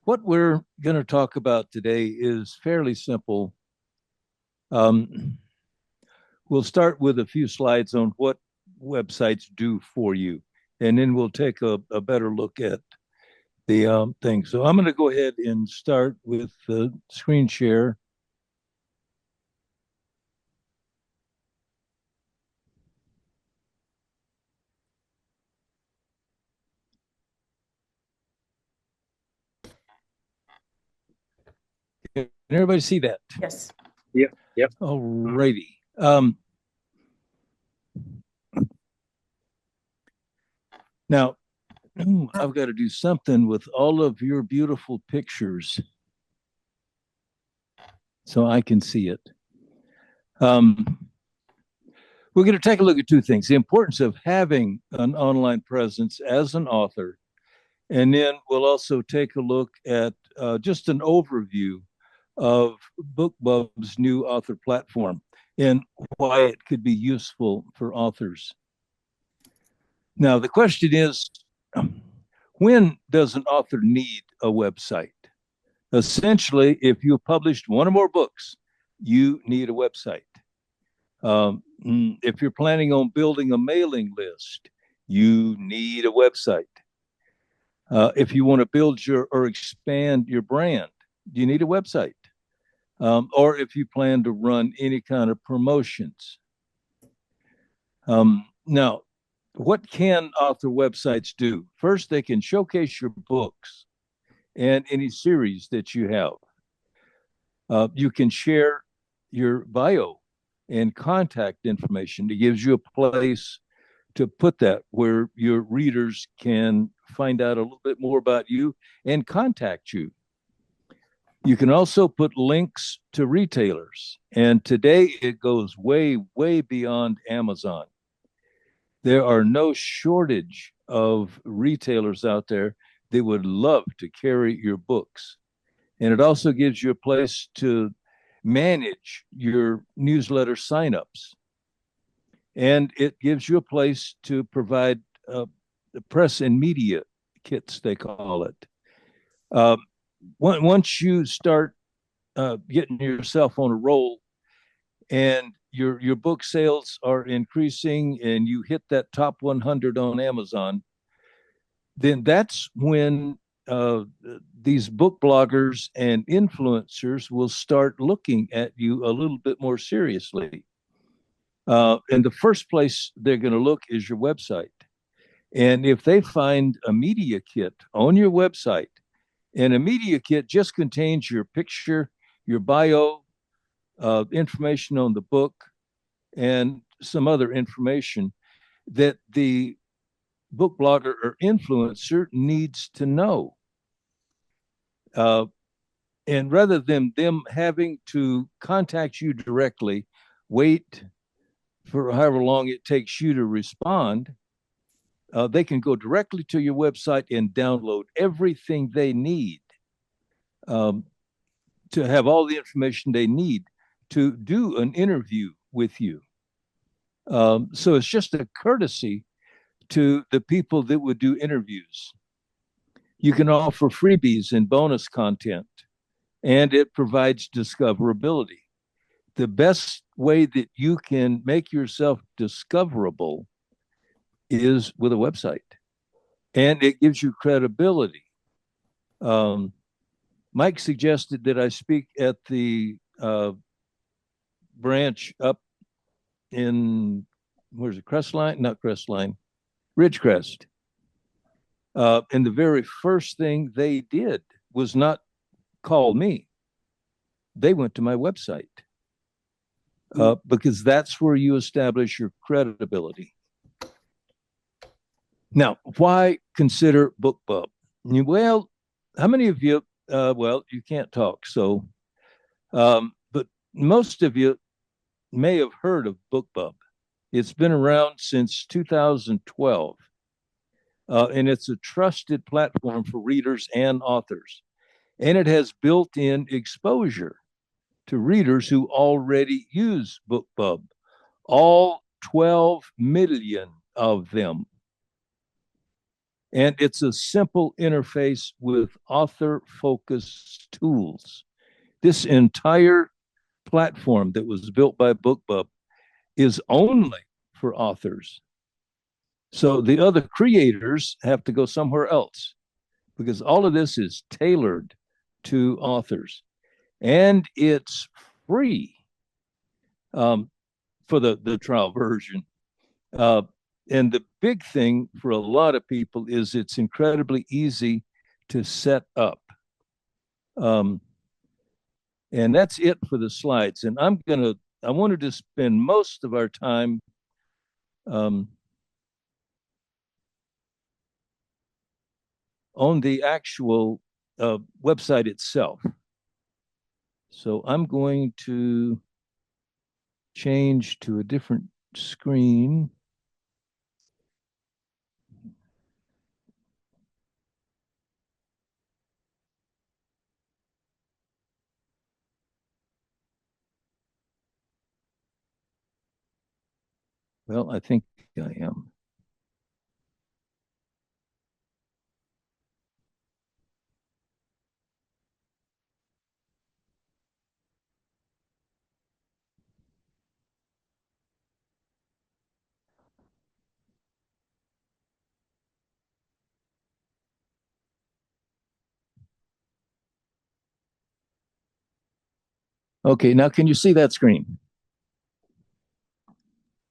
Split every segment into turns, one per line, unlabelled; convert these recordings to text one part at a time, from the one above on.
What we're going to talk about today is fairly simple. Um, we'll start with a few slides on what websites do for you, and then we'll take a better look at the thing. So I'm going to go ahead and start with the screen share. Can everybody see that?
Yes.
Yep. Yep.
All righty. Now, I've got to do something with all of your beautiful pictures so I can see it. We're going to take a look at two things: the importance of having an online presence as an author, and then we'll also take a look at just an overview of BookBub's new author platform and why it could be useful for authors. Now, the question is, when does an author need a website? Essentially, if you published one or more books, you need a website. If you're planning on building a mailing list, you need a website. If you want to build your or expand your brand, you need a website. Or if you plan to run any kind of promotions. Now, what can author websites do? First, they can showcase your books and any series that you have. You can share your bio and contact information. It gives you a place to put that where your readers can find out a little bit more about you and contact you. You can also put links to retailers. And today it goes way, way beyond Amazon. There are no shortage of retailers out there that would love to carry your books. And it also gives you a place to manage your newsletter signups. And it gives you a place to provide the press and media kits, they call it. Um, once you start getting yourself on a roll and your book sales are increasing and you hit that top 100 on Amazon, then that's when these book bloggers and influencers will start looking at you a little bit more seriously. And the first place they're going to look is your website. And if they find a media kit on your website, and a media kit just contains your picture, your bio, information on the book, and some other information that the book blogger or influencer needs to know. Uh, and rather than them having to contact you directly, wait for however long it takes you to respond, they can go directly to your website and download everything they need um, to have all the information they need to do an interview with you. So it's just a courtesy to the people that would do interviews. You can offer freebies and bonus content, and it provides discoverability. The best way that you can make yourself discoverable is with a website, and it gives you credibility. Um, Mike suggested that I speak at the branch up in, where's it, Crestline? Not Crestline, Ridgecrest. And the very first thing they did was not call me. They went to my website because that's where you establish your credibility. Now, why consider BookBub? Well, how many of you, well, you can't talk, so, but most of you may have heard of BookBub. It's been around since 2012, and it's a trusted platform for readers and authors. And it has built in exposure to readers who already use BookBub, all 12 million of them. And it's a simple interface with author focused tools. This entire platform that was built by BookBub is only for authors. So the other creators have to go somewhere else because all of this is tailored to authors and it's free for the trial version. Uh, and the big thing for a lot of people is it's incredibly easy to set up. Um, and that's it for the slides. And I wanted to spend most of our time um, on the actual website itself. So I'm going to change to a different screen. Well, I think I am. Okay, now can you see that screen?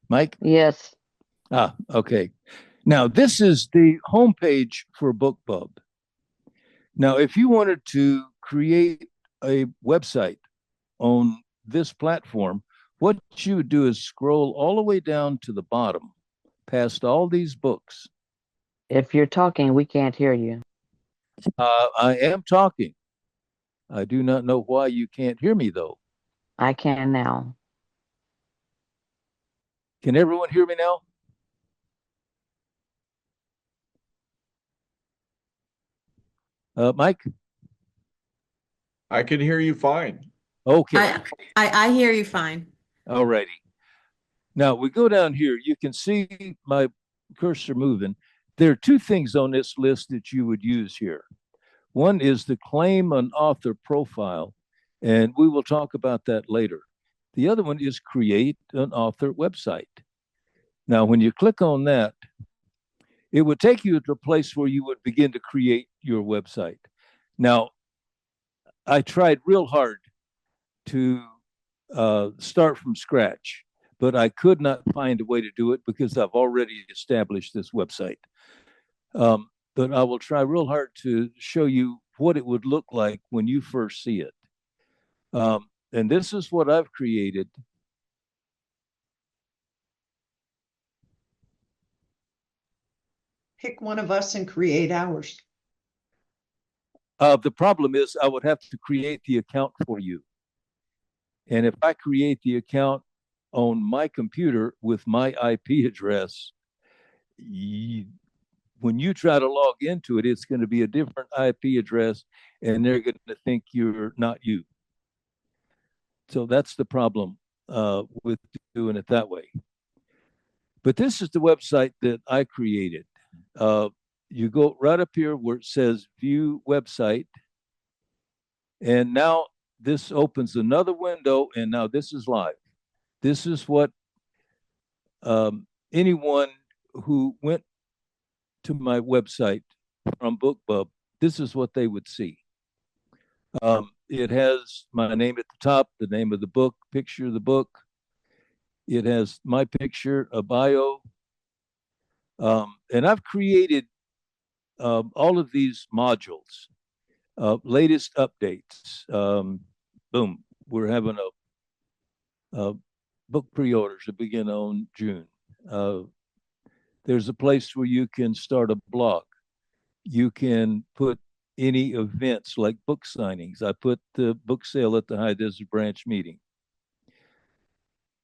Mike?
Yes.
Okay. Now, this is the homepage for BookBub. Now, if you wanted to create a website on this platform, what you would do is scroll all the way down to the bottom, past all these books.
If you're talking, we can't hear you.
I am talking. I do not know why you can't hear me, though.
I can now.
Can everyone hear me now? Mike?
I can hear you fine.
Okay.
I hear you fine.
All righty. Now we go down here. You can see my cursor moving. There are two things on this list that you would use here. One is to claim an author profile, and we will talk about that later. The other one is create an author website. Now, when you click on that, it would take you to a place where you would begin to create your website. Now, I tried real hard to start from scratch, but I could not find a way to do it because I've already established this website. But I will try real hard to show you what it would look like when you first see it. And this is what I've created.
Pick one of us and create ours.
The problem is I would have to create the account for you. And if I create the account on my computer with my IP address, when you try to log into it, it's going to be a different IP address and they're going to think you're not you. So that's the problem with doing it that way. But this is the website that I created. You go right up here where it says view website. And now this opens another window, and now this is live. This is what anyone who went to my website from BookBub, this is what they would see. It has my name at the top, the name of the book, picture of the book. It has my picture, a bio. And I've created all of these modules, latest updates. Boom, we're having a book pre-orders to begin on June. There's a place where you can start a blog. You can put any events like book signings. I put the book sale at the High Desert Branch meeting.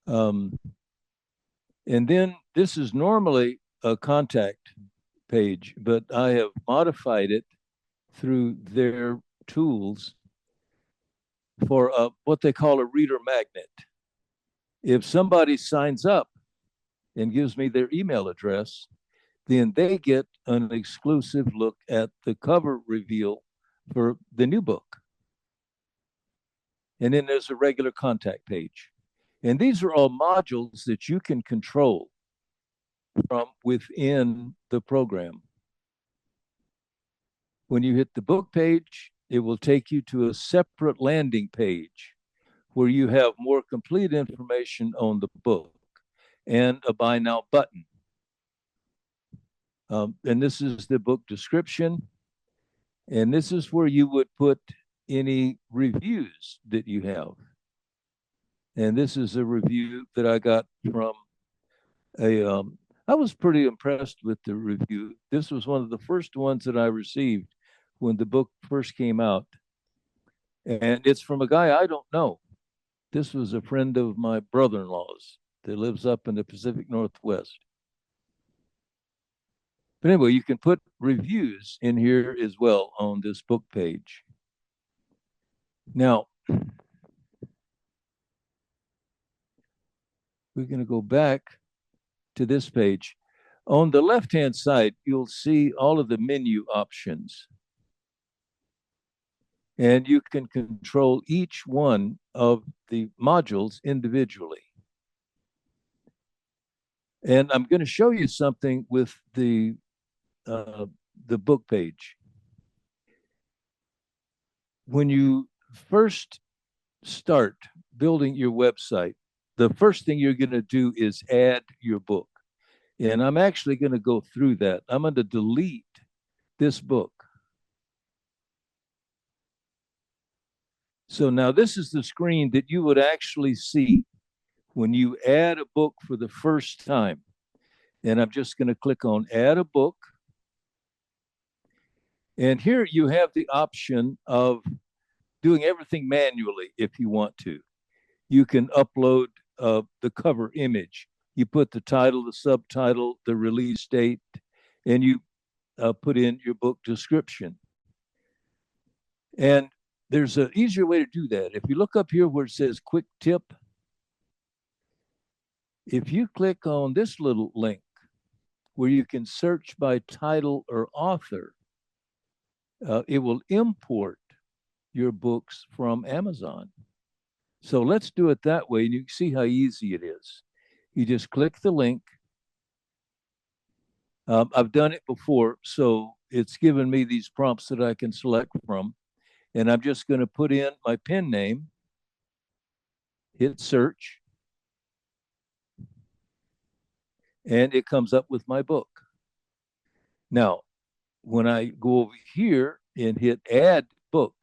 And then this is normally a contact page, but I have modified it through their tools for what they call a reader magnet. If somebody signs up and gives me their email address, then they get an exclusive look at the cover reveal for the new book. And then there's a regular contact page. And these are all modules that you can control from within the program. When you hit the book page, it will take you to a separate landing page where you have more complete information on the book and a buy now button. And this is the book description. And this is where you would put any reviews that you have. And this is a review that I got from I was pretty impressed with the review. This was one of the first ones that I received when the book first came out. And it's from a guy I don't know. This was a friend of my brother-in-law's that lives up in the Pacific Northwest. But anyway, you can put reviews in here as well on this book page. Now, we're going to go back to this page. On the left-hand side, you'll see all of the menu options. And you can control each one of the modules individually. And I'm going to show you something with the book page. When you first start building your website, the first thing you're going to do is add your book. And I'm actually going to go through that. I'm going to delete this book. So now this is the screen that you would actually see when you add a book for the first time. And I'm just going to click on add a book. And here you have the option of doing everything manually if you want to. You can upload the cover image. You put the title, the subtitle, the release date, and you put in your book description. And there's an easier way to do that. If you look up here where it says quick tip, if you click on this little link where you can search by title or author, it will import your books from Amazon. So let's do it that way, and you can see how easy it is. You just click the link. I've done it before, so it's given me these prompts that I can select from. And I'm just going to put in my pen name, hit search, and it comes up with my book. Now, when I go over here and hit add book,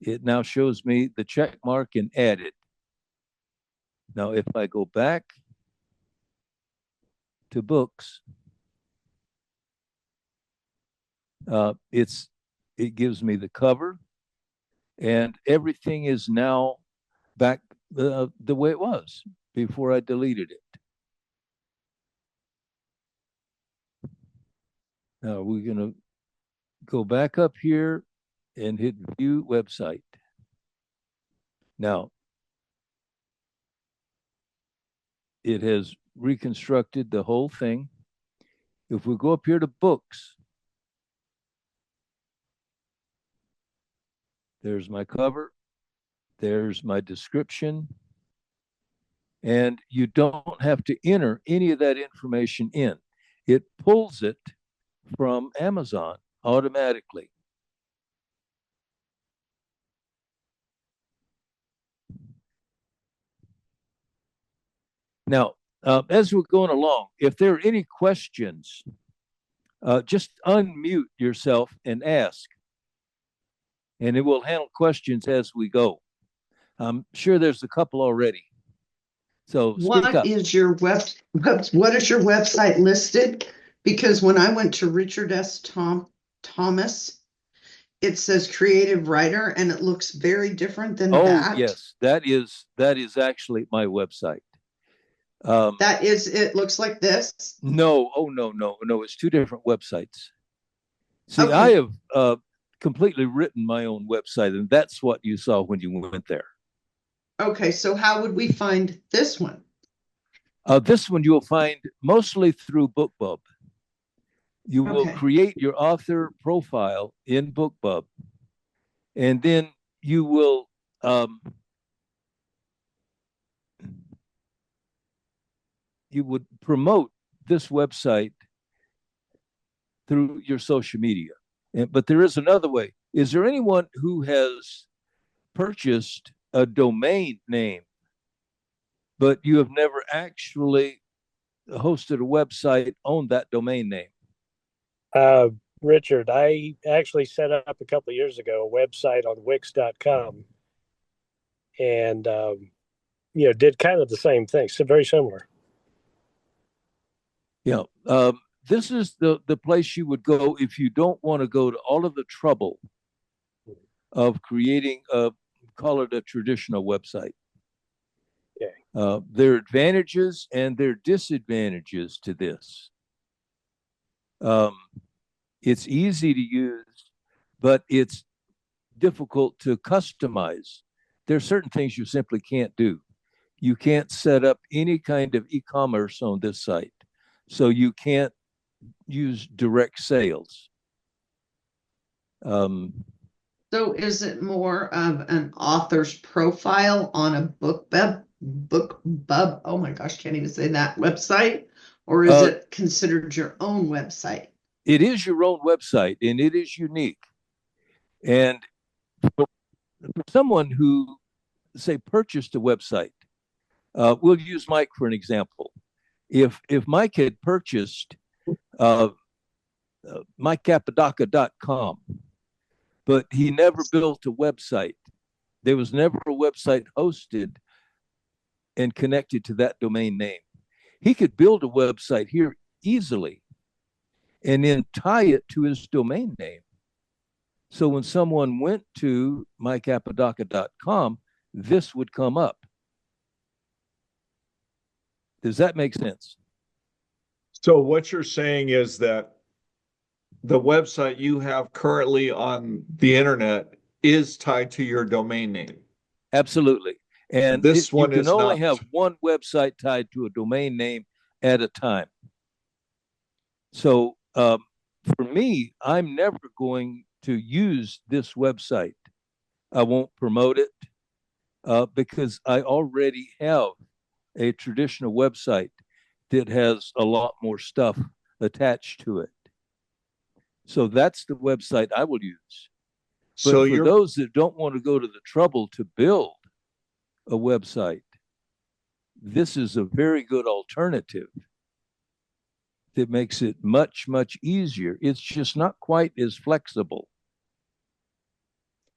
it now shows me the check mark and added. Now, if I go back to books, it gives me the cover, and everything is now back the way it was before I deleted it. Now we're going to go back up here and hit view website. Now, it has reconstructed the whole thing. If we go up here to books, there's my cover, there's my description, and you don't have to enter any of that information in. It pulls it from Amazon automatically. Now, as we're going along, if there are any questions, just unmute yourself and ask. And it will handle questions as we go. I'm sure there's a couple already. So speak up.
What is your website listed? Because when I went to Richard S. Thomas, it says creative writer, and it looks very different than that.
Oh, yes, that is actually my website.
That is, it looks like this.
No, oh no, it's two different websites. See,
Okay.
I have completely written my own website, and that's what you saw when you went there.
Okay, so how would we find this one?
This one you'll find mostly through BookBub. You will
Okay.
create your author profile in BookBub, and then you will you would promote this website through your social media. But there is another way. Is there anyone who has purchased a domain name, but you have never actually hosted a website on that domain name?
Richard, I actually set up a couple of years ago a website on Wix.com and did kind of the same thing. So very similar.
Yeah. This is the place you would go if you don't want to go to all of the trouble of creating call it a traditional website.
Okay.
There are advantages and there are disadvantages to this. It's easy to use, but it's difficult to customize. There are certain things you simply can't do. You can't set up any kind of e-commerce on this site. So you can't use direct sales.
So is it more of an author's profile on a BookBub? Oh my gosh, can't even say that website. Or is it considered your own website?
It is your own website and it is unique. And for someone who, say, purchased a website, we'll use Mike for an example. If Mike had purchased MikeApodaca.com, but he never built a website, there was never a website hosted and connected to that domain name. He could build a website here easily and then tie it to his domain name. So when someone went to MikeApodaca.com, this would come up. Does that make sense?
So what you're saying is that the website you have currently on the internet is tied to your domain name.
Absolutely. And
this one
you can
is
only
not.
have one website tied to a domain name at a time. So for me, I'm never going to use this website. I won't promote it because I already have a traditional website that has a lot more stuff attached to it. So that's the website I will use. But
So
for those that don't want to go to the trouble to build a website, this is a very good alternative that makes it much, much easier. It's just not quite as flexible.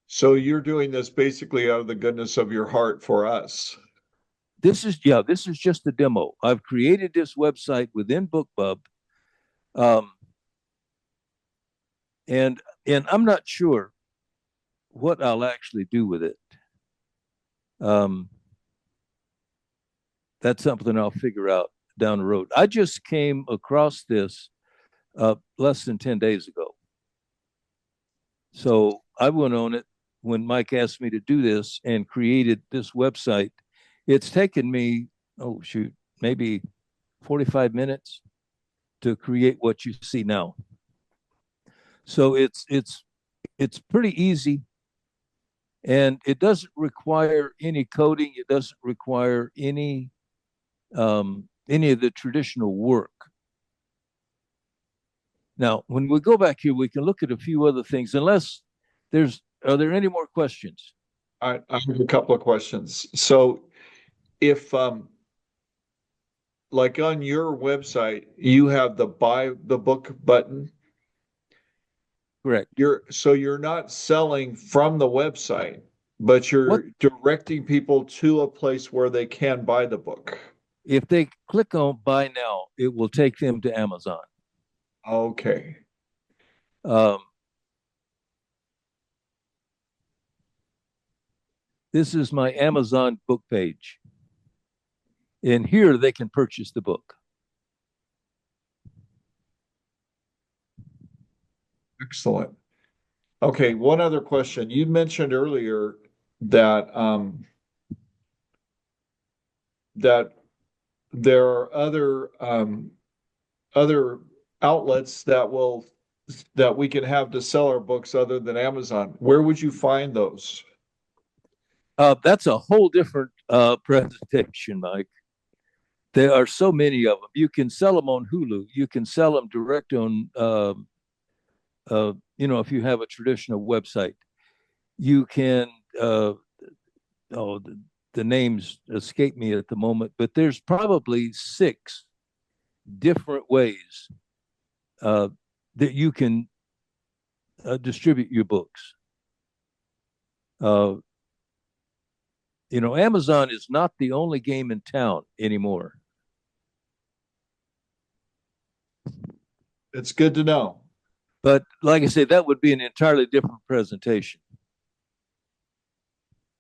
So you're doing this basically out of the goodness of your heart for us.
This is just a demo. I've created this website within BookBub. And I'm not sure what I'll actually do with it. That's something I'll figure out down the road. I just came across this less than 10 days ago. So I went on it when Mike asked me to do this and created this website. It's taken me, maybe 45 minutes to create what you see now. So it's pretty easy, and it doesn't require any coding. It doesn't require any of the traditional work. Now, when we go back here, we can look at a few other things. Unless are there any more questions?
I have a couple of questions. So if like on your website, you have the buy the book button.
Correct.
You're not selling from the website, but you're directing people to a place where they can buy the book.
If they click on buy now, it will take them to Amazon.
Okay.
This is my Amazon book page. And here they can purchase the book.
Excellent. Okay, one other question. You mentioned earlier that that there are other outlets that we can have to sell our books other than Amazon. Where would you find those?
That's a whole different presentation, Mike. There are so many of them. You can sell them on Hulu. You can sell them direct on, if you have a traditional website. You can, the names escape me at the moment, but there's probably 6 different ways that you can distribute your books. Amazon is not the only game in town anymore.
It's good to know.
But like I say, that would be an entirely different presentation.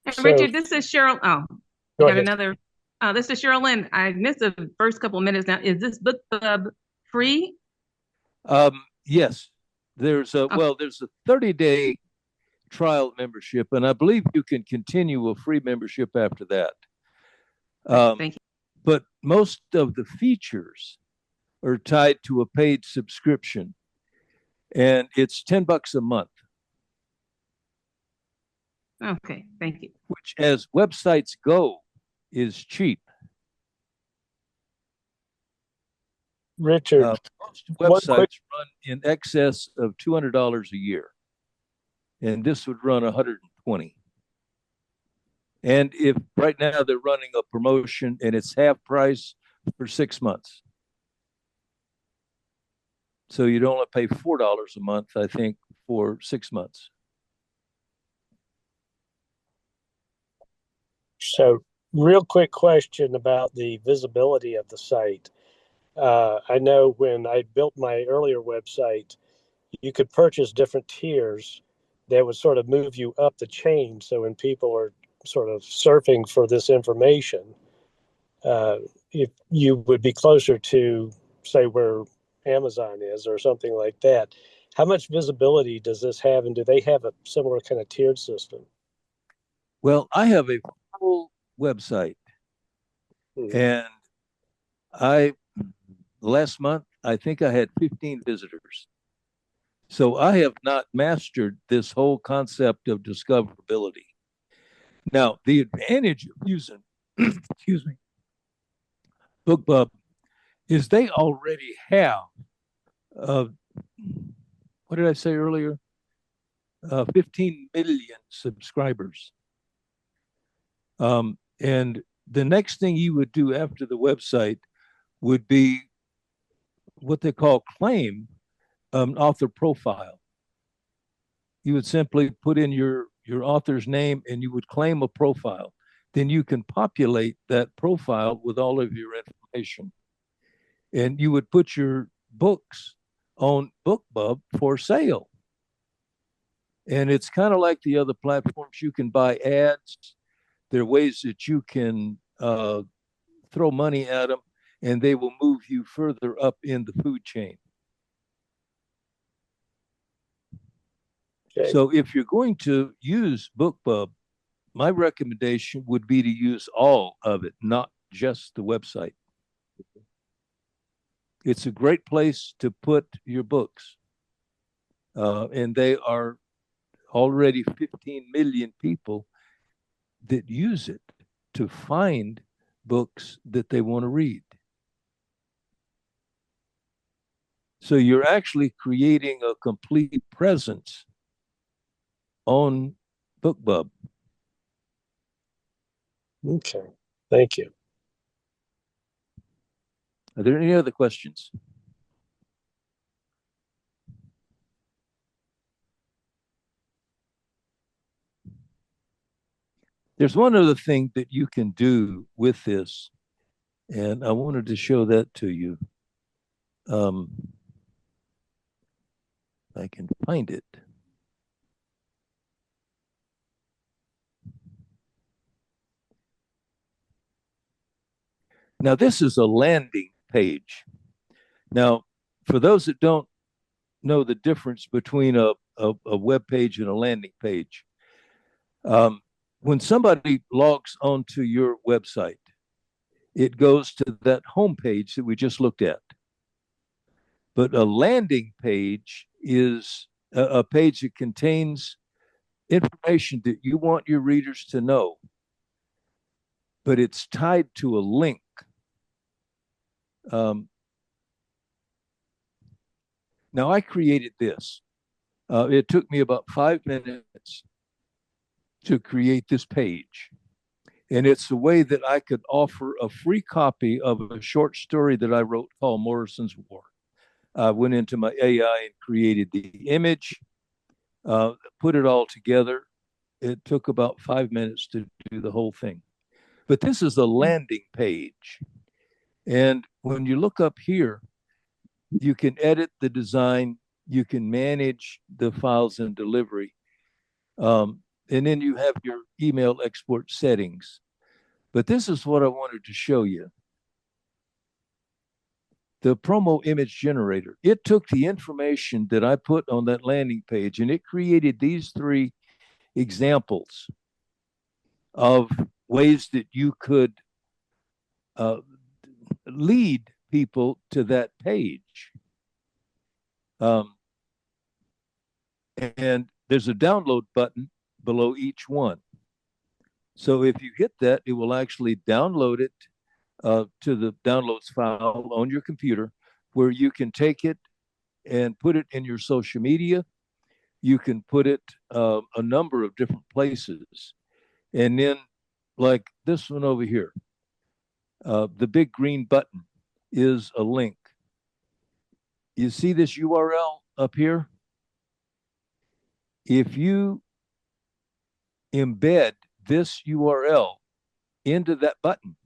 Hey,
So-
Richard, this is Cheryl. Oh,
Go
we got
ahead.
another. This is Cheryl Lynn. I missed the first couple of minutes now. Is this book club free?
Yes, there's a 30-day trial membership, and I believe you can continue a free membership after that.
Thank you.
But most of the features are tied to a paid subscription, and it's $10 a month,
Okay, thank you.
which, as websites go, is cheap.
Richard,
Most
One
websites
quick-
run in excess of $200 a year, and this would run $120. And if right now they're running a promotion and it's half price for 6 months, so you'd only pay $4 a month, I think, for 6 months.
so real quick question about the visibility of the site. I know when I built my earlier website, you could purchase different tiers that would sort of move you up the chain. So when people are sort of surfing for this information, if you would be closer to, say, where Amazon is or something like that. How much visibility does this have, and do they have a similar kind of tiered system?
Well, I have a full website, and last month, I think I had 15 visitors. So I have not mastered this whole concept of discoverability. Now, the advantage of using, excuse me, BookBub is they already have, what did I say earlier? 15 million subscribers. And the next thing you would do after the website would be what they call claim author profile. You would simply put in your author's name and you would claim a profile. Then you can populate that profile with all of your information. And you would put your books on BookBub for sale. And it's kind of like the other platforms. You can buy ads. There are ways that you can throw money at them, and they will move you further up in the food chain.
Okay.
So if you're going to use BookBub, my recommendation would be to use all of it, not just the website. It's a great place to put your books. And they are already 15 million people that use it to find books that they want to read. So you're actually creating a complete presence on BookBub.
Okay. Thank you.
Are there any other questions? There's one other thing that you can do with this, and I wanted to show that to you. If I can find it. Now, this is a landing page. Now, for those that don't know the difference between a web page and a landing page, when somebody logs onto your website, it goes to that home page that we just looked at. But a landing page is a page that contains information that you want your readers to know, but it's tied to a link. Now, I created this. It took me about 5 minutes to create this page. And it's a way that I could offer a free copy of a short story that I wrote called Morrison's War. I went into my AI and created the image, put it all together. It took about 5 minutes to do the whole thing. But this is the landing page. And when you look up here, you can edit the design, you can manage the files and delivery. And then you have your email export settings. But this is what I wanted to show you. The promo image generator. It took the information that I put on that landing page and it created these 3 examples of ways that you could lead people to that page. And there's a download button below each one. So if you hit that, it will actually download it to the downloads file on your computer, where you can take it and put it in your social media. You can put it a number of different places. And then like this one over here, the big green button is a link. You see this URL up here? If you embed this URL into that button,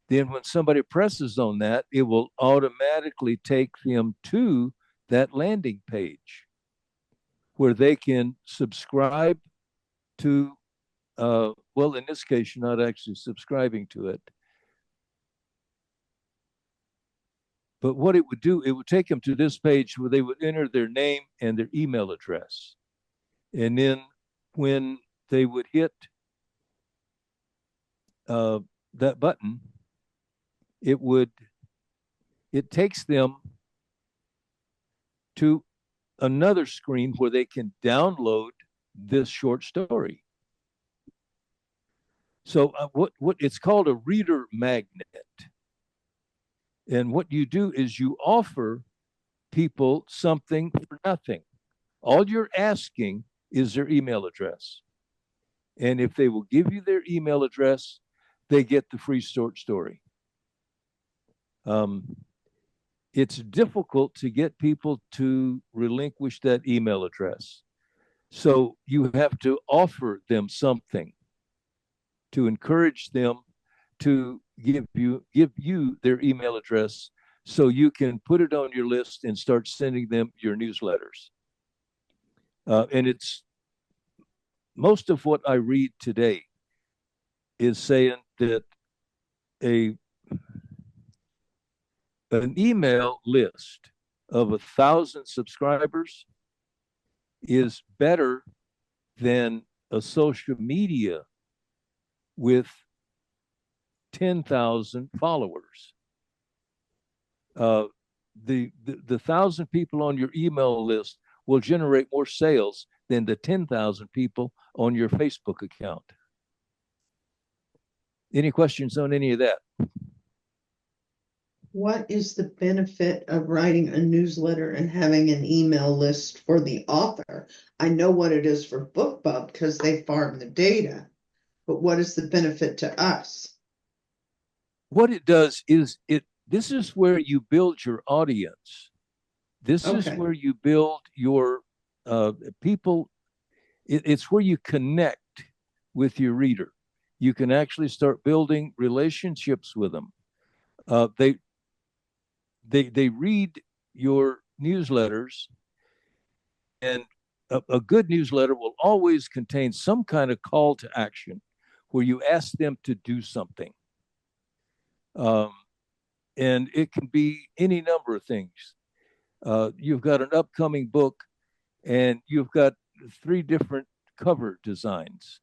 then when somebody presses on that, it will automatically take them to that landing page where they can subscribe to, well, in this case, you're not actually subscribing to it. But what it would do, it would take them to this page where they would enter their name and their email address. And then when they would hit that button, it takes them to another screen where they can download this short story. So what it's called a reader magnet. And what you do is you offer people something for nothing. All you're asking is their email address. And if they will give you their email address, they get the free short story. It's difficult to get people to relinquish that email address. So you have to offer them something to encourage them to give you their email address so you can put it on your list and start sending them your newsletters. And it's most of what I read today is saying that an email list of 1,000 subscribers is better than a social media with 10,000 followers. The 1,000 people on your email list will generate more sales than the 10,000 people on your Facebook account. Any questions on any of that?
What is the benefit of writing a newsletter and having an email list for the author? I know what it is for BookBub because they farm the data, but what is the benefit to us?
What it does is this is where you build your audience. This is
Okay.
where you build your people. It's where you connect with your reader. You can actually start building relationships with them. They read your newsletters, and a good newsletter will always contain some kind of call to action where you ask them to do something. And it can be any number of things. You've got an upcoming book and you've got 3 different cover designs.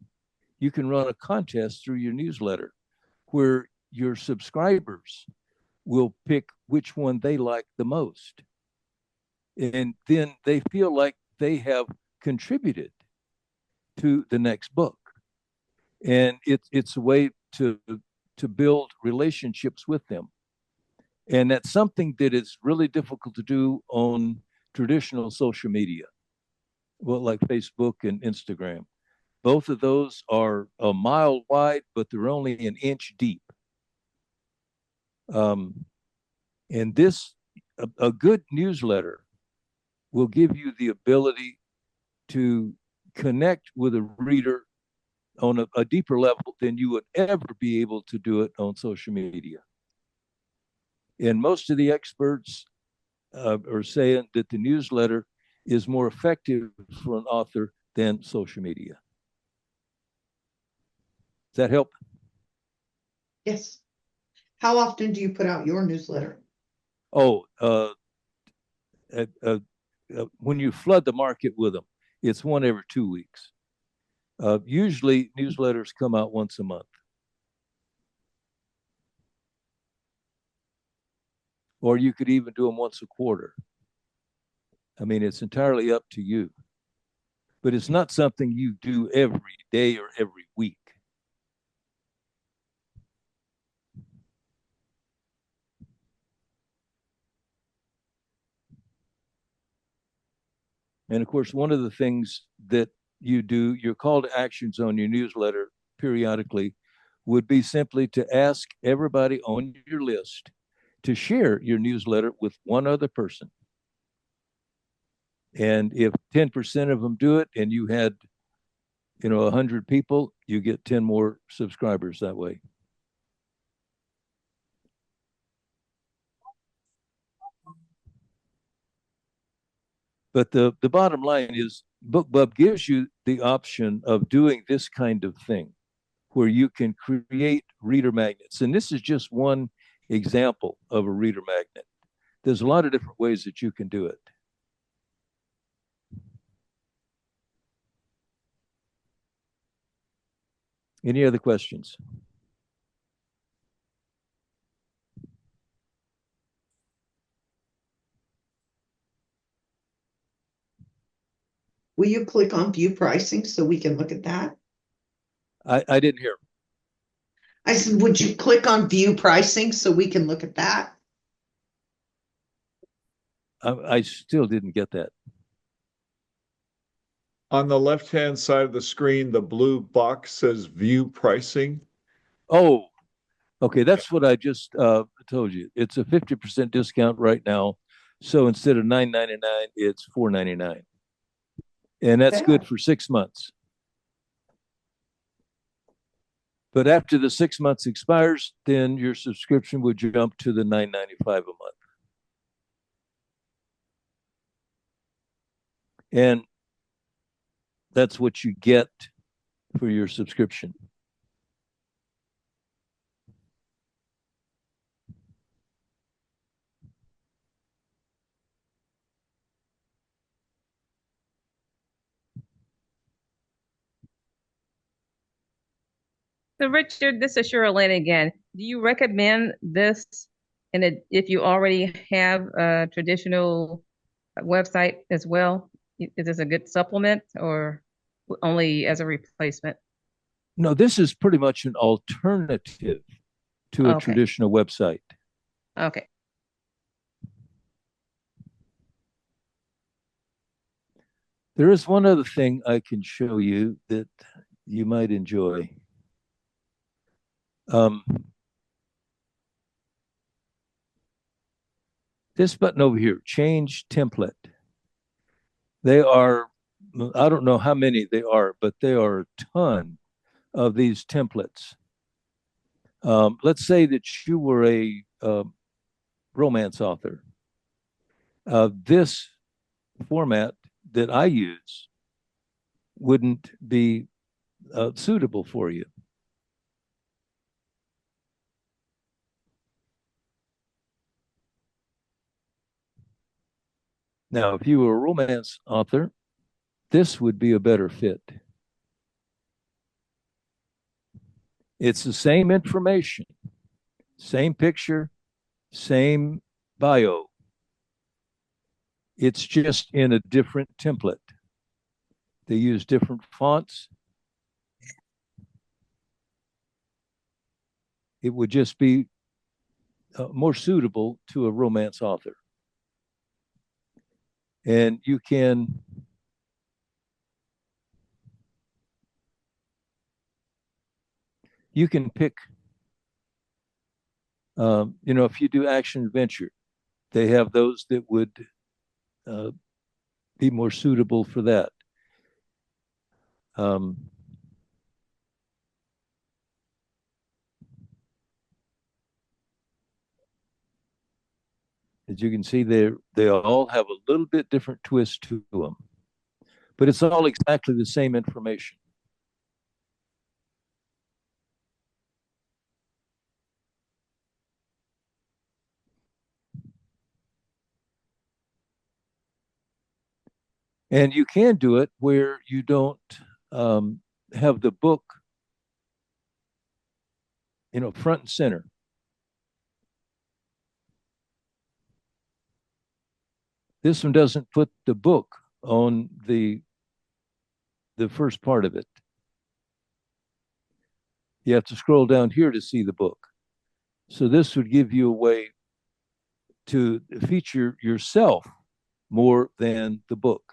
You can run a contest through your newsletter where your subscribers will pick which one they like the most. And then they feel like they have contributed to the next book. And it's a way to build relationships with them. And that's something that is really difficult to do on traditional social media, well, like Facebook and Instagram. Both of those are a mile wide, but they're only an inch deep. And this, a good newsletter will give you the ability to connect with a reader on a deeper level than you would ever be able to do it on social media. And most of the experts are saying that the newsletter is more effective for an author than social media. Does that help?
Yes. How often do you put out your newsletter?
Oh, when you flood the market with them, it's one every 2 weeks. Usually newsletters come out once a month. Or you could even do them once a quarter. I mean, it's entirely up to you. But it's not something you do every day or every week. And of course, one of the things that you do, your call to actions on your newsletter periodically would be simply to ask everybody on your list to share your newsletter with one other person. And if 10% of them do it and you had, 100 people, you get 10 more subscribers that way. But the bottom line is BookBub gives you the option of doing this kind of thing where you can create reader magnets. And this is just one example of a reader magnet. There's a lot of different ways that you can do it. Any other questions?
Will you click on view pricing so we can look at that?
I didn't hear.
I said, would you click on view pricing so we can look at that?
I still didn't get that.
On the left-hand side of the screen, the blue box says view pricing.
Oh, okay. That's what I just told you. It's a 50% discount right now. So instead of $9.99, it's $4.99. And that's
Okay.
good for 6 months. But after the 6 months expires, then your subscription would jump to the $9.95 a month. And that's what you get for your subscription.
So Richard, this is Cheryl Lynn again. Do you recommend this if you already have a traditional website as well? Is this a good supplement or only as a replacement?
No, this is pretty much an alternative to a
Okay.
traditional website.
Okay.
There is one other thing I can show you that you might enjoy. This button over here, change template. They are, I don't know how many they are, but they are a ton of these templates. Let's say that you were a romance author. This format that I use wouldn't be suitable for you. Now, if you were a romance author, this would be a better fit. It's the same information, Same picture, same bio. It's just in a different template. They use different fonts. It would just be more suitable to a romance author. And you can pick, if you do action adventure, they have those that would be more suitable for that. As you can see, they all have a little bit different twist to them, but it's all exactly the same information. And you can do it where you don't have the book, front and center. This one doesn't put the book on the first part of it. You have to scroll down here to see the book. So this would give you a way to feature yourself more than the book.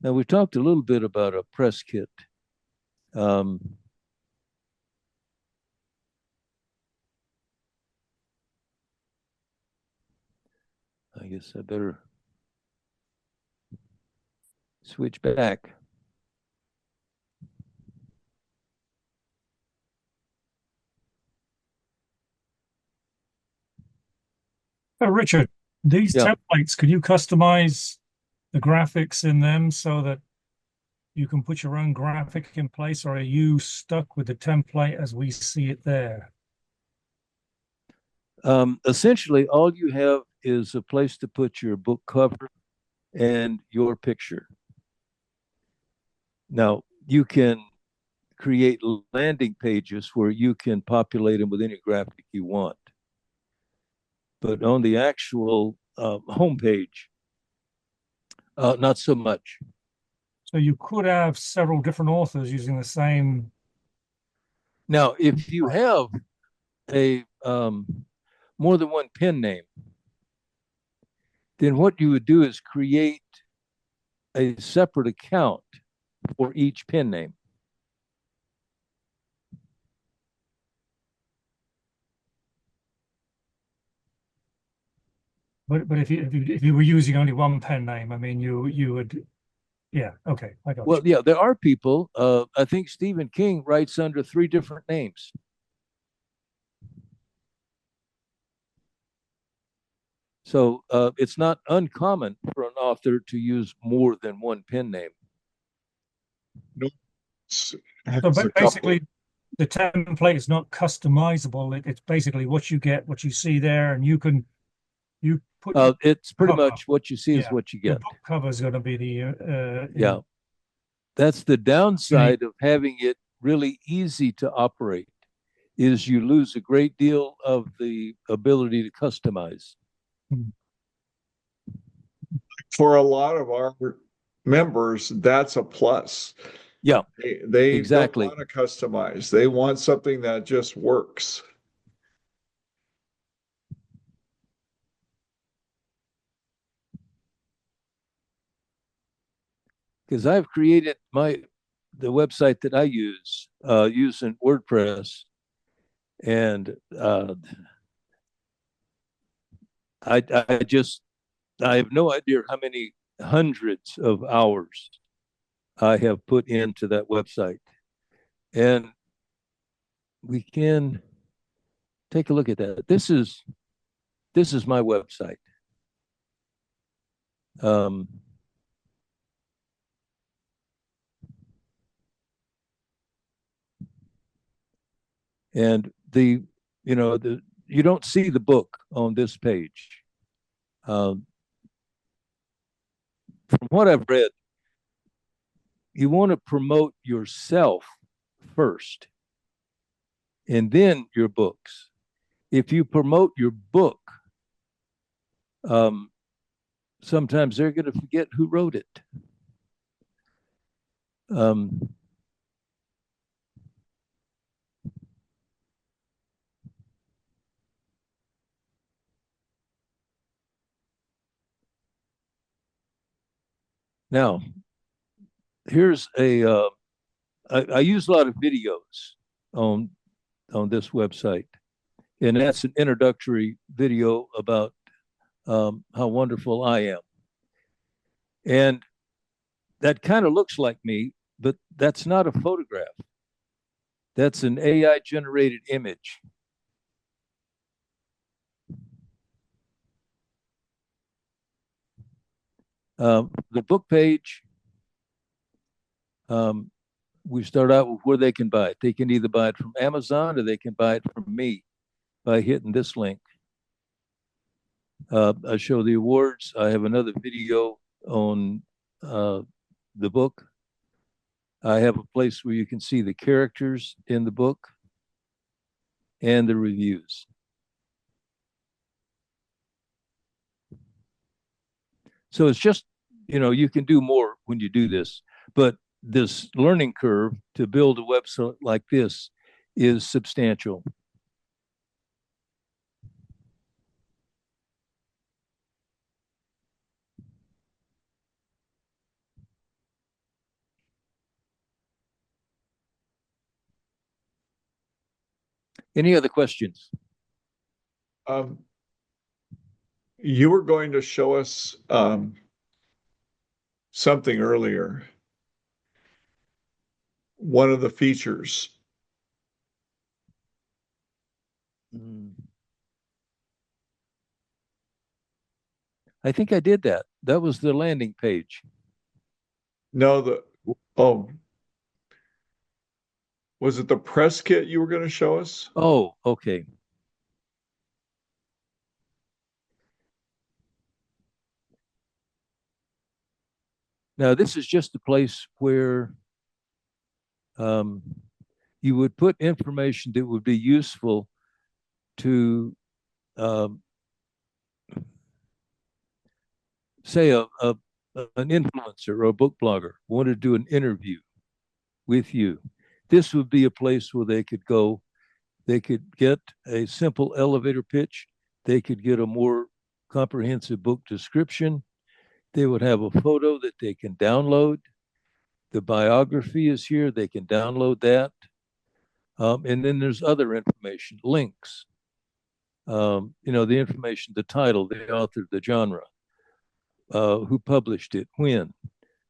Now, we talked a little bit about a press kit. I guess I better switch back.
Richard, these
Yeah.
templates, can you customize the graphics in them so that you can put your own graphic in place, or are you stuck with the template as we see it there?
Essentially, all you have is a place to put your book cover and your picture. Now, you can create landing pages where you can populate them with any graphic you want. But on the actual homepage, not so much.
So you could have several different authors using the same.
Now, if you have a more than one pen name, then what you would do is create a separate account for each pen name.
But if you were using only one pen name, I mean, you would, yeah, okay, I got
Well,
you.
yeah, there are people. I think Stephen King writes under 3 different names. So it's not uncommon for an author to use more than one pen name.
So basically, the template is not customizable. It's basically what you get, what you see there, and you put.
It's pretty
cover.
much what you see is what you
The
get.
book cover is going to be the
Yeah. That's the downside of having it really easy to operate, is you lose a great deal of the ability to customize.
For a lot of our members, that's a plus.
Yeah,
They
exactly.
don't want to customize. They want something that just works.
Because I've created the website that I use using WordPress, and I have no idea how many hundreds of hours I have put into that website. And we can take a look at that. This is my website. And you don't see the book on this page. From what I've read, you want to promote yourself first and then your books. If you promote your book, sometimes they're going to forget who wrote it. Now, here's I use a lot of videos on this website, and that's an introductory video about how wonderful I am. And that kind of looks like me, but that's not a photograph. That's an AI generated image. The book page, we start out with where they can buy it. They can either buy it from Amazon or they can buy it from me by hitting this link. I show the awards. I have another video on the book. I have a place where you can see the characters in the book and the reviews. So it's just, you can do more when you do this, but this learning curve to build a website like this is substantial. Any other questions?
You were going to show us something earlier. One of the features.
I think I did that. That was the landing page.
No, was it the press kit you were going to show us?
Oh, okay. Now, this is just a place where you would put information that would be useful to, say, an influencer or a book blogger wanted to do an interview with you. This would be a place where they could go. They could get a simple elevator pitch. They could get a more comprehensive book description. They would have a photo that they can download. The biography is here. They can download that. And then there's other information, links, the information, the title, the author, the genre, who published it, when,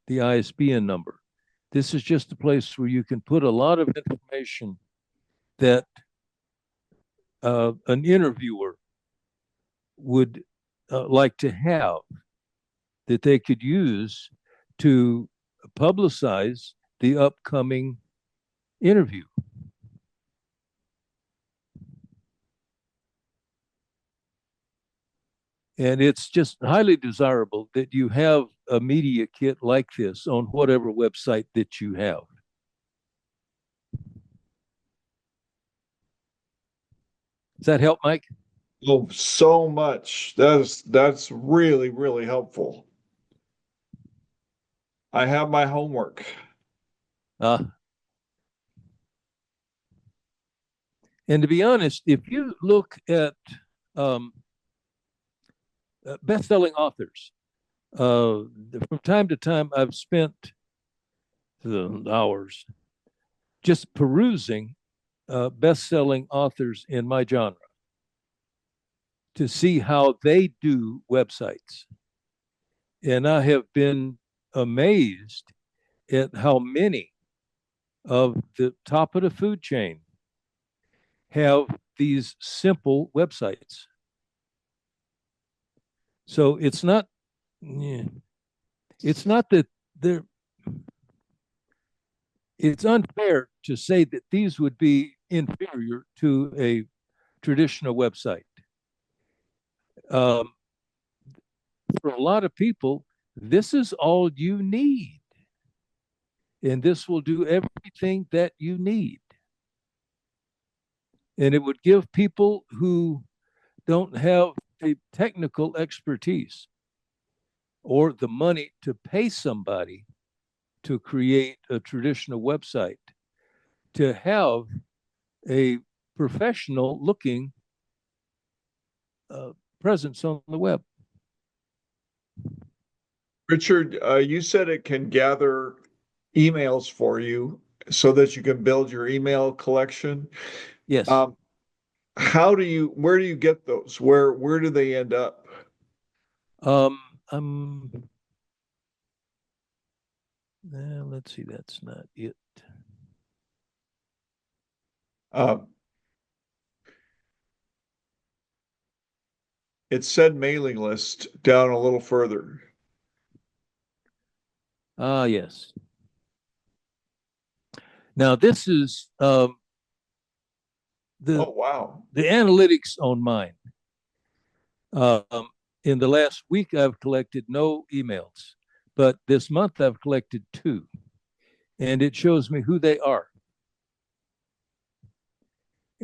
the ISBN number. This is just a place where you can put a lot of information that an interviewer would like to have, that they could use to publicize the upcoming interview. And it's just highly desirable that you have a media kit like this on whatever website that you have. Does that help, Mike?
Oh, so much. That's really, really helpful. I have my homework.
And to be honest, if you look at best-selling authors, from time to time, I've spent hours just perusing best-selling authors in my genre to see how they do websites. And I have been amazed at how many of the top of the food chain have these simple websites. So it's not that it's unfair to say that these would be inferior to a traditional website. Um, for a lot of people, this is all you need. And this will do everything that you need. And it would give people who don't have the technical expertise or the money to pay somebody to create a traditional website to have a professional looking presence on the web.
Richard, you said it can gather emails for you so that you can build your email collection.
Yes.
Where do you get those? Where do they end up?
Let's see, that's not it.
It said mailing list down a little further.
Yes. Now this is
Oh, wow.
the analytics on mine. In the last week, I've collected no emails, but this month I've collected 2, and it shows me who they are.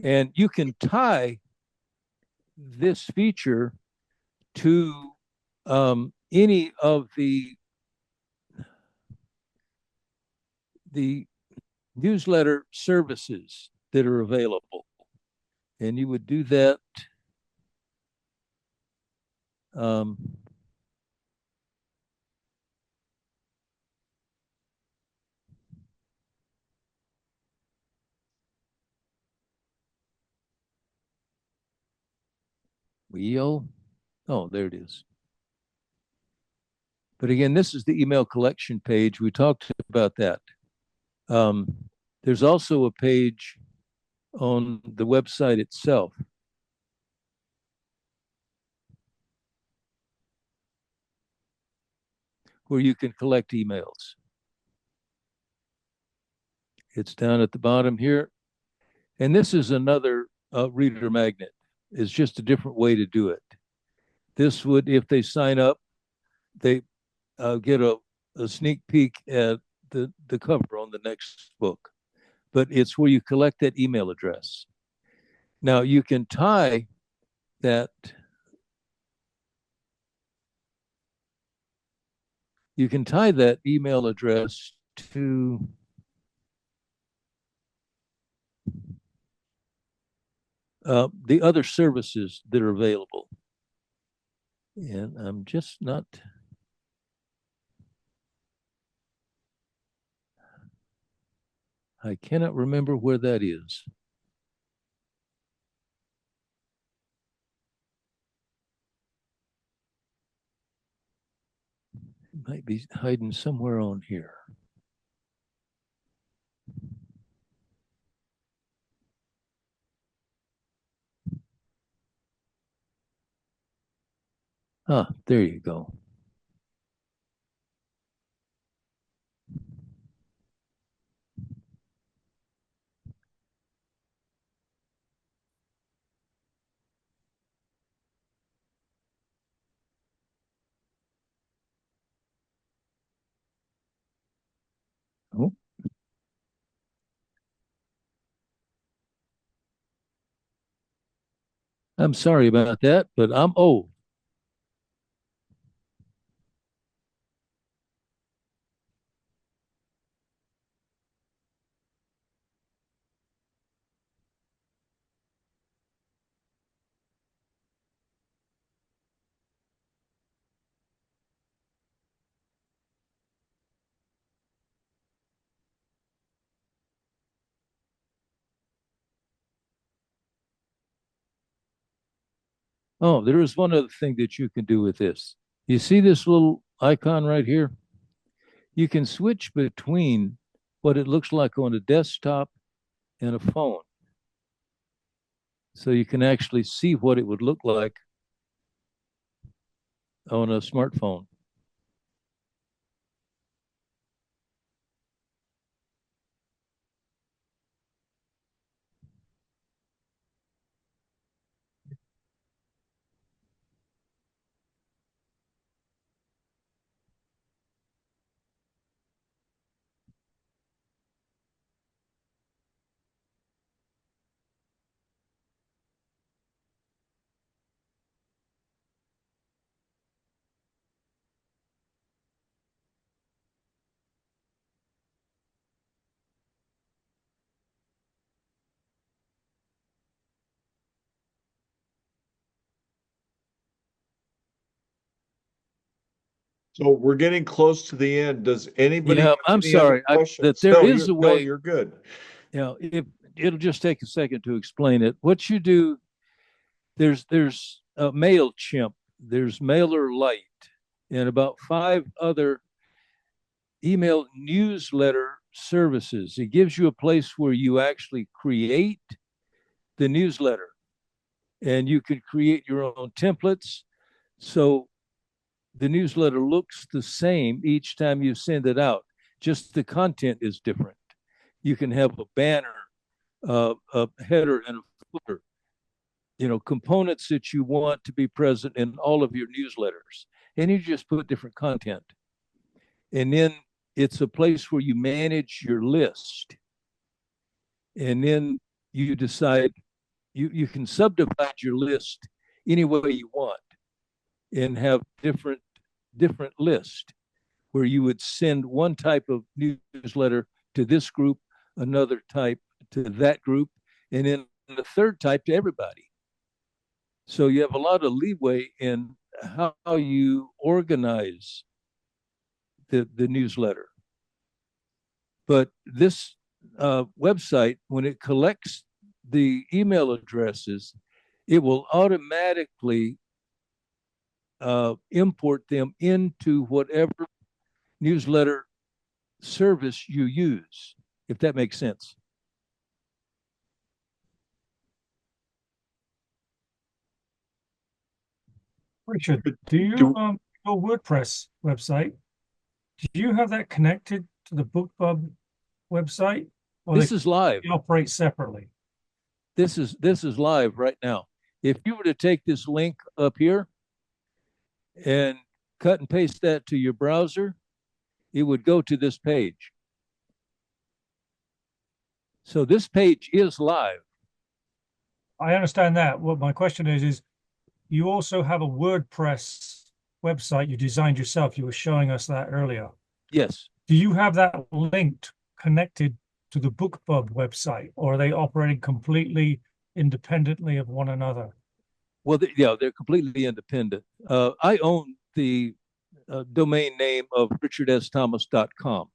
And you can tie this feature to any of the newsletter services that are available. And you would do that. Oh, there it is. But again, this is the email collection page. We talked about that. There's also a page on the website itself where you can collect emails. It's down at the bottom here. And this is another reader magnet. It's just a different way to do it. This would, if they sign up, they get a sneak peek at the cover on the next book. But it's where you collect that email address. Now you can tie that email address to the other services that are available. And I'm just not. I cannot remember where that is. It might be hiding somewhere on here. There you go. Oh. I'm sorry about that, but I'm old. Oh, there is one other thing that you can do with this. You see this little icon right here? You can switch between what it looks like on a desktop and a phone. So you can actually see what it would look like on a smartphone.
So we're getting close to the end. Does anybody
Yeah,
have
I'm
any other
sorry,
questions?
that there
No,
is a
no,
way.
you're good.
If it'll just take a second to explain it. What you do, there's MailChimp, there's MailerLite, and about 5 other email newsletter services. It gives you a place where you actually create the newsletter, and you can create your own templates. So the newsletter looks the same each time you send it out, just the content is different. You can have a banner, a header, and a footer, components that you want to be present in all of your newsletters. And you just put different content. And then it's a place where you manage your list. And then you decide, you can subdivide your list any way you want and have different lists where you would send one type of newsletter to this group, another type to that group, and then the third type to everybody. So you have a lot of leeway in how you organize the newsletter. But this website, when it collects the email addresses, it will automatically import them into whatever newsletter service you use, if that makes sense.
Richard, do you your WordPress website, do you have that connected to the BookBub website, or
This is live.
they operate separately?
This is live right now. If you were to take this link up here and cut and paste that to your browser, it would go to this page. So this page is live.
I understand that. What my question is you also have a WordPress website you designed yourself. You were showing us that earlier.
Yes.
Do you have that linked, connected to the BookBub website, or are they operating completely independently of one another?
Well, they're completely independent. I own the domain name of richardsthomas.com.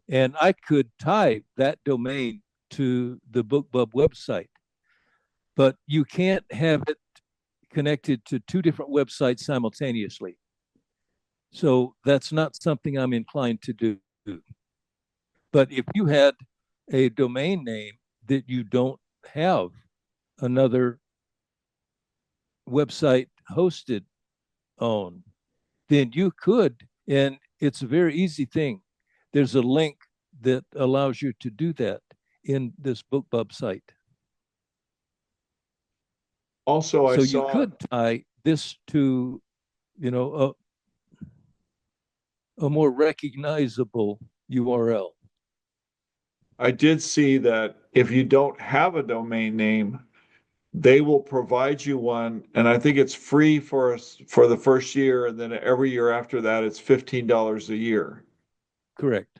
And I could tie that domain to the BookBub website, but you can't have it connected to 2 different websites simultaneously. So that's not something I'm inclined to do. But if you had a domain name that you don't have another website hosted on, then you could, and it's a very easy thing. There's a link that allows you to do that in this BookBub site.
Also,
So you could tie this to, a more recognizable URL.
I did see that if you don't have a domain name, they will provide you one, and I think it's free for the first year, and then every year after that, it's $15 a year.
Correct.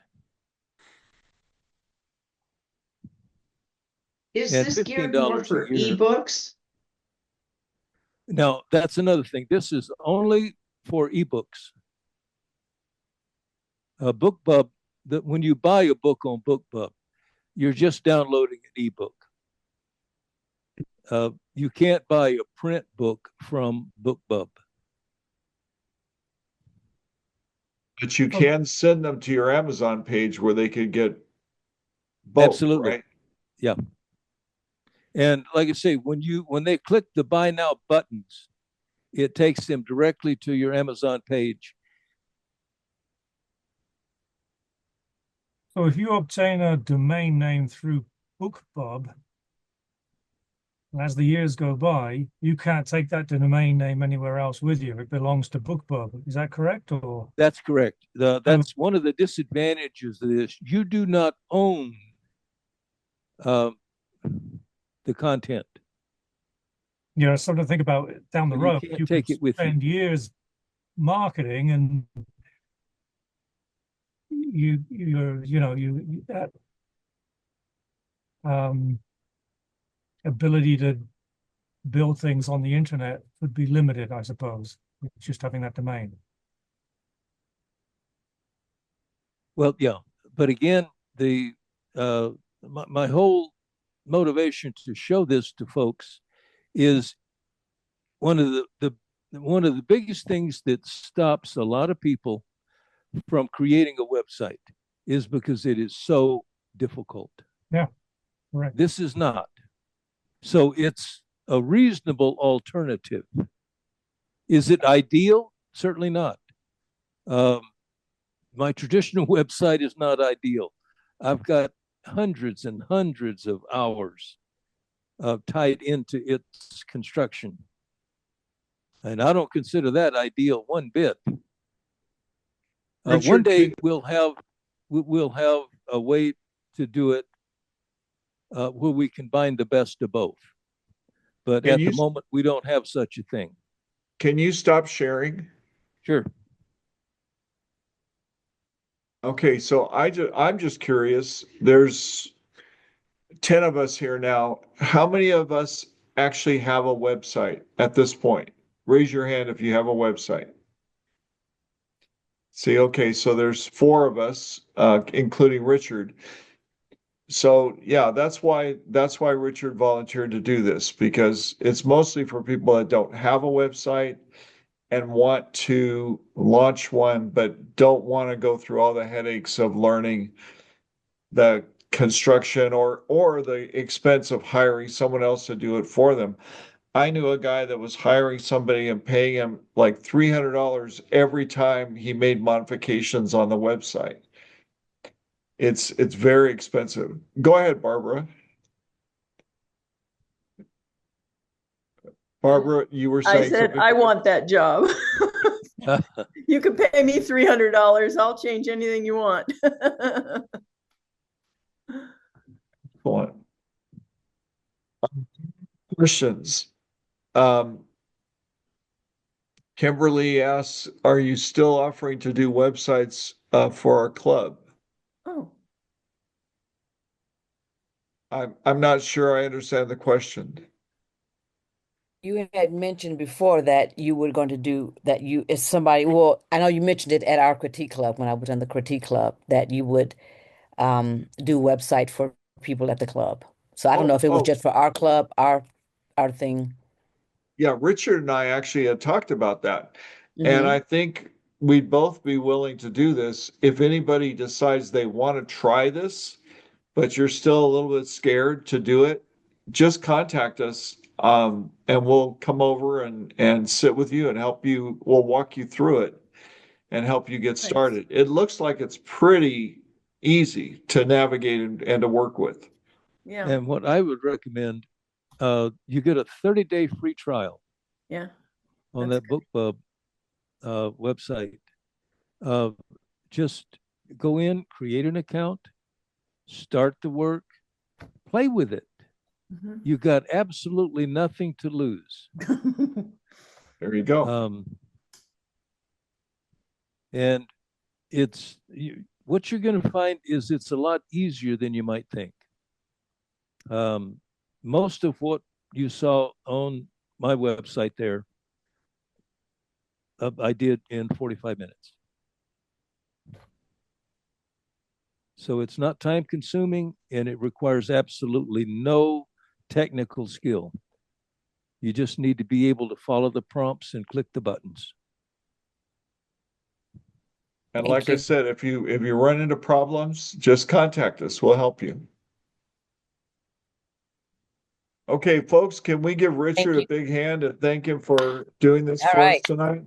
Is
And
this geared more
$15
for
a year.
ebooks?
Now, that's another thing. This is only for ebooks. BookBub, that when you buy a book on BookBub, you're just downloading an ebook. You can't buy a print book from BookBub.
But you can send them to your Amazon page where they could get both.
Absolutely.
Right?
Yeah. And like I say, when they click the buy now buttons, it takes them directly to your Amazon page.
So if you obtain a domain name through BookBub, and as the years go by, you can't take that domain name anywhere else with you. It belongs to BookBub. Is that correct? Or
that's correct. That's one of the disadvantages of this. You do not own the content.
Something to think about down the road.
You take it with you.
Spend years marketing, and that ability to build things on the internet would be limited, I suppose, with just having that domain.
Well, yeah, but again, my whole motivation to show this to folks is one of one of the biggest things that stops a lot of people from creating a website is because it is so difficult.
Yeah, right.
This is not. So it's a reasonable alternative. Is it ideal? Certainly not. My traditional website is not ideal. I've got hundreds and hundreds of hours tied into its construction. And I don't consider that ideal one bit. One
Richard,
day we'll have a way to do it where we combine the best of both. But at the moment, we don't have such a thing.
can you stop sharing?
Sure.
Okay, so I'm just curious. There's 10 of us here now. How many of us actually have a website at this point? Raise your hand if you have a website. See, okay, so there's 4 of us, including Richard. So yeah, that's why Richard volunteered to do this, because it's mostly for people that don't have a website and want to launch one, but don't want to go through all the headaches of learning the construction or the expense of hiring someone else to do it for them. I knew a guy that was hiring somebody and paying him like $300 every time he made modifications on the website. It's very expensive. Go ahead, Barbara. Barbara, you were saying
I said,
something?
I want that job. You can pay me $300. I'll change anything you want.
Questions. Kimberly asks, are you still offering to do websites for our club?
Oh,
I'm not sure I understand the question.
You had mentioned before that you were going to do that. You, if somebody, well, I know you mentioned it at our critique club when I was in the critique club that you would do website for people at the club. So I don't know if it was just for our club, our thing.
Yeah, Richard and I actually had talked about that. And I think we'd both be willing to do this if anybody decides they want to try this, but you're still a little bit scared to do it. Just contact us, and we'll come over and sit with you and help you. We'll walk you through it and help you get started. It looks like it's pretty easy to navigate and to work with.
yeah.
And what I would recommend, you get a 30-day free trial.
Yeah.
On
That's
that BookBub website. Just go in, create an account, start the work, play with it. You got absolutely nothing to lose.
There you go.
And what you're going to find is it's a lot easier than you might think. Most of what you saw on my website there, I did in 45 minutes. So it's not time consuming and it requires absolutely no technical skill. You just need to be able to follow the prompts and click the buttons.
And like I said, if you run into problems, just contact us. We'll help you. Okay, folks, can we give Richard a big hand and thank him for doing this for us tonight?